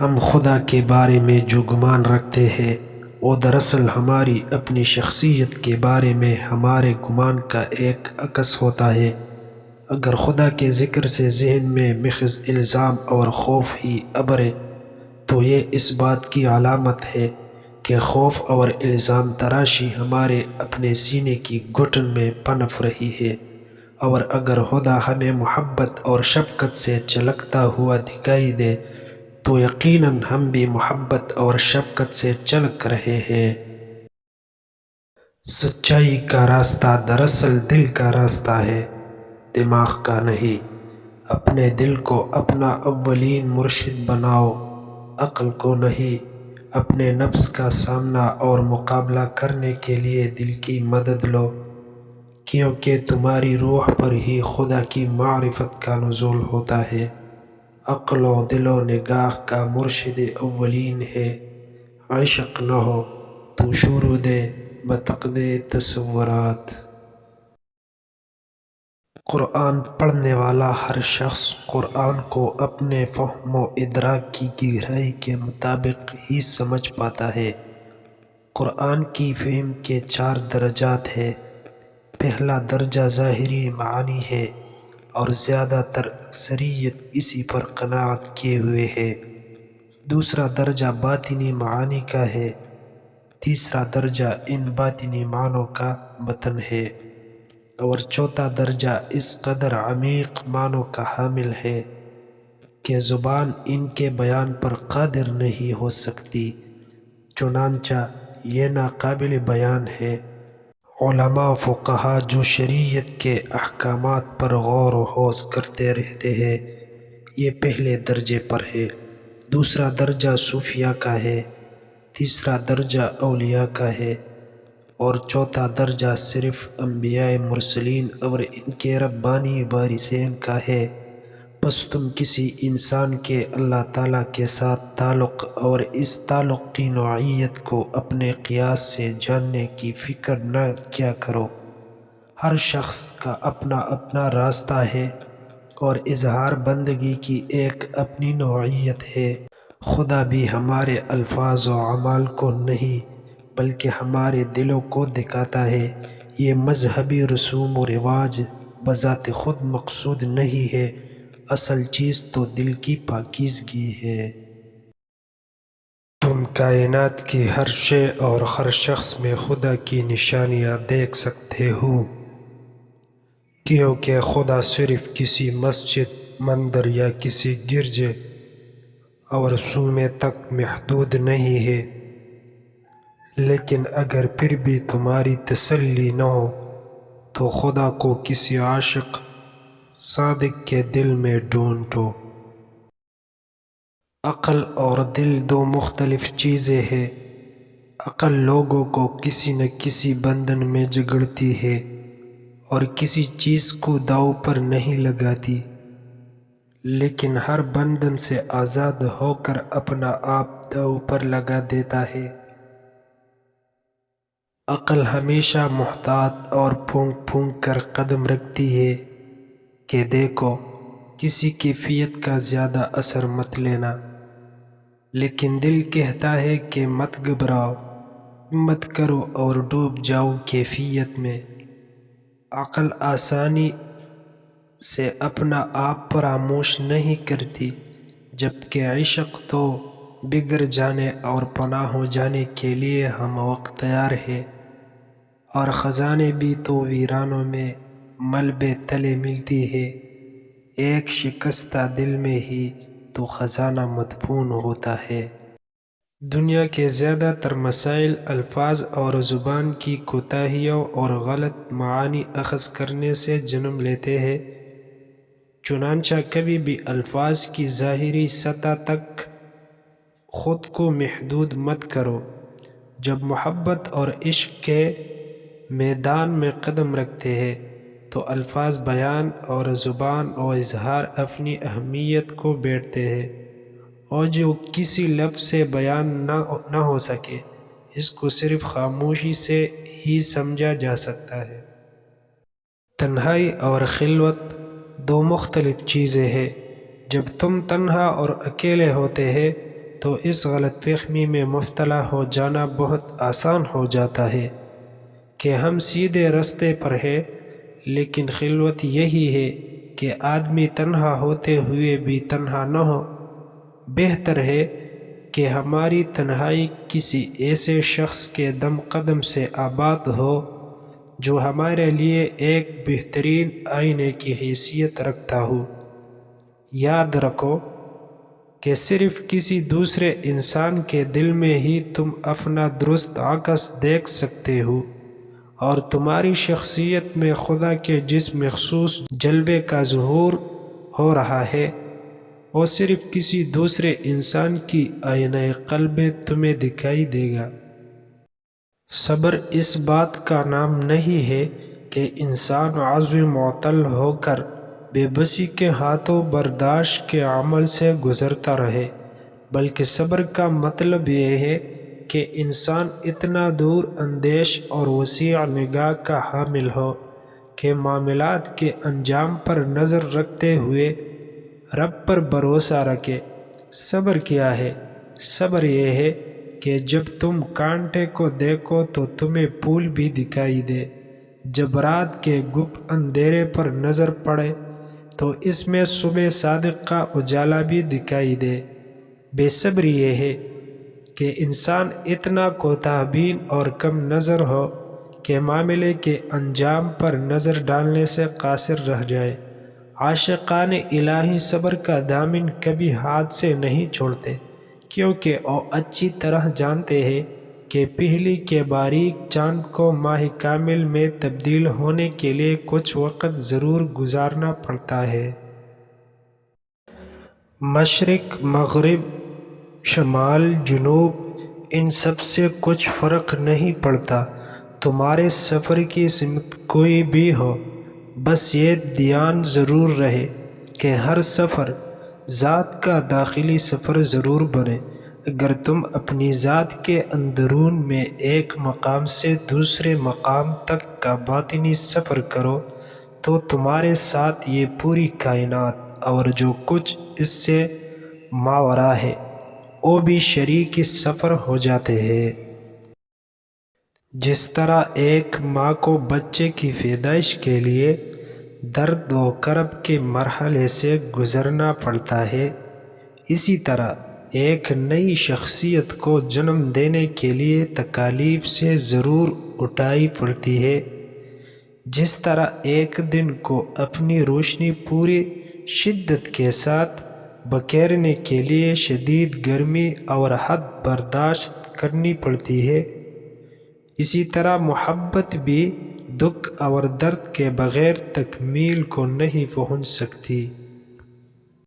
ہم خدا کے بارے میں جو گمان رکھتے ہیں وہ دراصل ہماری اپنی شخصیت کے بارے میں ہمارے گمان کا ایک عکس ہوتا ہے۔ اگر خدا کے ذکر سے ذہن میں محض الزام اور خوف ہی ابھرے تو یہ اس بات کی علامت ہے کہ خوف اور الزام تراشی ہمارے اپنے سینے کی گھٹن میں پنپ رہی ہے، اور اگر خدا ہمیں محبت اور شفقت سے چلکتا ہوا دکھائی دے تو یقیناً ہم بھی محبت اور شفقت سے چلک رہے ہیں۔ سچائی کا راستہ دراصل دل کا راستہ ہے، دماغ کا نہیں۔ اپنے دل کو اپنا اولین مرشد بناؤ، عقل کو نہیں۔ اپنے نفس کا سامنا اور مقابلہ کرنے کے لیے دل کی مدد لو، کیونکہ تمہاری روح پر ہی خدا کی معرفت کا نزول ہوتا ہے۔ عقل و دل و نگاہ کا مرشد اولین ہے۔ عشق نہ ہو تو شروع دے بتقد تصورات۔ قرآن پڑھنے والا ہر شخص قرآن کو اپنے فہم و ادراک کی گہرائی کے مطابق ہی سمجھ پاتا ہے۔ قرآن کی فہم کے 4 درجات ہیں۔ پہلا درجہ ظاہری معانی ہے اور زیادہ تر اکثریت اسی پر قناعت کیے ہوئے ہے۔ دوسرا درجہ باطنی معانی کا ہے۔ تیسرا درجہ ان باطنی معنوں کا بطن ہے، اور چوتھا درجہ اس قدر عمیق معنوں کا حامل ہے کہ زبان ان کے بیان پر قادر نہیں ہو سکتی، چنانچہ یہ ناقابل بیان ہے۔ علماء فقہا جو شریعت کے احکامات پر غور و خوض کرتے رہتے ہیں، یہ پہلے درجے پر ہے۔ دوسرا درجہ صوفیاء کا ہے، تیسرا درجہ اولیاء کا ہے، اور چوتھا درجہ صرف انبیاء مرسلین اور ان کے ربانی وارثین کا ہے۔ پس تم کسی انسان کے اللہ تعالیٰ کے ساتھ تعلق اور اس تعلق کی نوعیت کو اپنے قیاس سے جاننے کی فکر نہ کیا کرو۔ ہر شخص کا اپنا اپنا راستہ ہے اور اظہار بندگی کی ایک اپنی نوعیت ہے۔ خدا بھی ہمارے الفاظ و اعمال کو نہیں بلکہ ہمارے دلوں کو دکھاتا ہے۔ یہ مذہبی رسوم و رواج بذات خود مقصود نہیں ہے، اصل چیز تو دل کی پاکیزگی ہے۔ تم کائنات کی ہر شے اور ہر شخص میں خدا کی نشانیاں دیکھ سکتے ہو، کیونکہ خدا صرف کسی مسجد، مندر یا کسی گرجے اور صومعے تک محدود نہیں ہے۔ لیکن اگر پھر بھی تمہاری تسلی نہ ہو تو خدا کو کسی عاشق صادق کے دل میں ڈھونڈو۔ عقل اور دل 2 مختلف چیزیں ہیں۔ عقل لوگوں کو کسی نہ کسی بندھن میں جکڑتی ہے اور کسی چیز کو داؤ پر نہیں لگاتی، لیکن ہر بندھن سے آزاد ہو کر اپنا آپ داؤ پر لگا دیتا ہے۔ عقل ہمیشہ محتاط اور پھونک پھونک کر قدم رکھتی ہے کہ دیکھو کسی کیفیت کا زیادہ اثر مت لینا، لیکن دل کہتا ہے کہ مت گھبراؤ، ہمت کرو اور ڈوب جاؤ کیفیت میں۔ عقل آسانی سے اپنا آپ فراموش نہیں کرتی، جبکہ عشق تو بگڑ جانے اور پناہ ہو جانے کے لیے ہم وقت تیار ہے، اور خزانے بھی تو ویرانوں میں ملبے تلے ملتی ہے۔ ایک شکستہ دل میں ہی تو خزانہ مدفون ہوتا ہے۔ دنیا کے زیادہ تر مسائل الفاظ اور زبان کی کوتاہیوں اور غلط معانی اخذ کرنے سے جنم لیتے ہیں، چنانچہ کبھی بھی الفاظ کی ظاہری سطح تک خود کو محدود مت کرو۔ جب محبت اور عشق کے میدان میں قدم رکھتے ہیں تو الفاظ بیان اور زبان و اظہار اپنی اہمیت کو بیٹھتے ہیں، اور جو کسی لفظ سے بیان نہ ہو سکے اس کو صرف خاموشی سے ہی سمجھا جا سکتا ہے۔ تنہائی اور خلوت 2 مختلف چیزیں ہیں۔ جب تم تنہا اور اکیلے ہوتے ہیں تو اس غلط فہمی میں مبتلا ہو جانا بہت آسان ہو جاتا ہے کہ ہم سیدھے راستے پر ہیں، لیکن خلوت یہی ہے کہ آدمی تنہا ہوتے ہوئے بھی تنہا نہ ہو۔ بہتر ہے کہ ہماری تنہائی کسی ایسے شخص کے دم قدم سے آباد ہو جو ہمارے لیے ایک بہترین آئینے کی حیثیت رکھتا ہو۔ یاد رکھو کہ صرف کسی دوسرے انسان کے دل میں ہی تم اپنا درست عکس دیکھ سکتے ہو، اور تمہاری شخصیت میں خدا کے جس مخصوص جلوے کا ظہور ہو رہا ہے وہ صرف کسی دوسرے انسان کی آئینہ قلب میں تمہیں دکھائی دے گا۔ صبر اس بات کا نام نہیں ہے کہ انسان عزم معطل ہو کر بے بسی کے ہاتھوں برداشت کے عمل سے گزرتا رہے، بلکہ صبر کا مطلب یہ ہے کہ انسان اتنا دور اندیش اور وسیع نگاہ کا حامل ہو کہ معاملات کے انجام پر نظر رکھتے ہوئے رب پر بھروسہ رکھے۔ صبر کیا ہے؟ صبر یہ ہے کہ جب تم کانٹے کو دیکھو تو تمہیں پھول بھی دکھائی دے، جب رات کے گپ اندھیرے پر نظر پڑے تو اس میں صبح صادق کا اجالا بھی دکھائی دے۔ بے صبری یہ ہے کہ انسان اتنا کوتاہ بین اور کم نظر ہو کہ معاملے کے انجام پر نظر ڈالنے سے قاصر رہ جائے۔ عاشقان الہی صبر کا دامن کبھی ہاتھ سے نہیں چھوڑتے، کیونکہ وہ اچھی طرح جانتے ہیں کہ پہلی کے باریک چاند کو ماہ کامل میں تبدیل ہونے کے لیے کچھ وقت ضرور گزارنا پڑتا ہے۔ مشرق، مغرب، شمال، جنوب، ان سب سے کچھ فرق نہیں پڑتا، تمہارے سفر کی سمت کوئی بھی ہو، بس یہ دھیان ضرور رہے کہ ہر سفر ذات کا داخلی سفر ضرور بنے۔ اگر تم اپنی ذات کے اندرون میں ایک مقام سے دوسرے مقام تک کا باطنی سفر کرو تو تمہارے ساتھ یہ پوری کائنات اور جو کچھ اس سے ماوراء ہے وہ بھی شریک اس سفر ہو جاتے ہیں۔ جس طرح ایک ماں کو بچے کی پیدائش کے لیے درد و کرب کے مرحلے سے گزرنا پڑتا ہے، اسی طرح ایک نئی شخصیت کو جنم دینے کے لیے تکالیف سے ضرور اٹھائی پڑتی ہے۔ جس طرح ایک دن کو اپنی روشنی پوری شدت کے ساتھ بکھیرنے کے لیے شدید گرمی اور حد برداشت کرنی پڑتی ہے، اسی طرح محبت بھی دکھ اور درد کے بغیر تکمیل کو نہیں پہنچ سکتی۔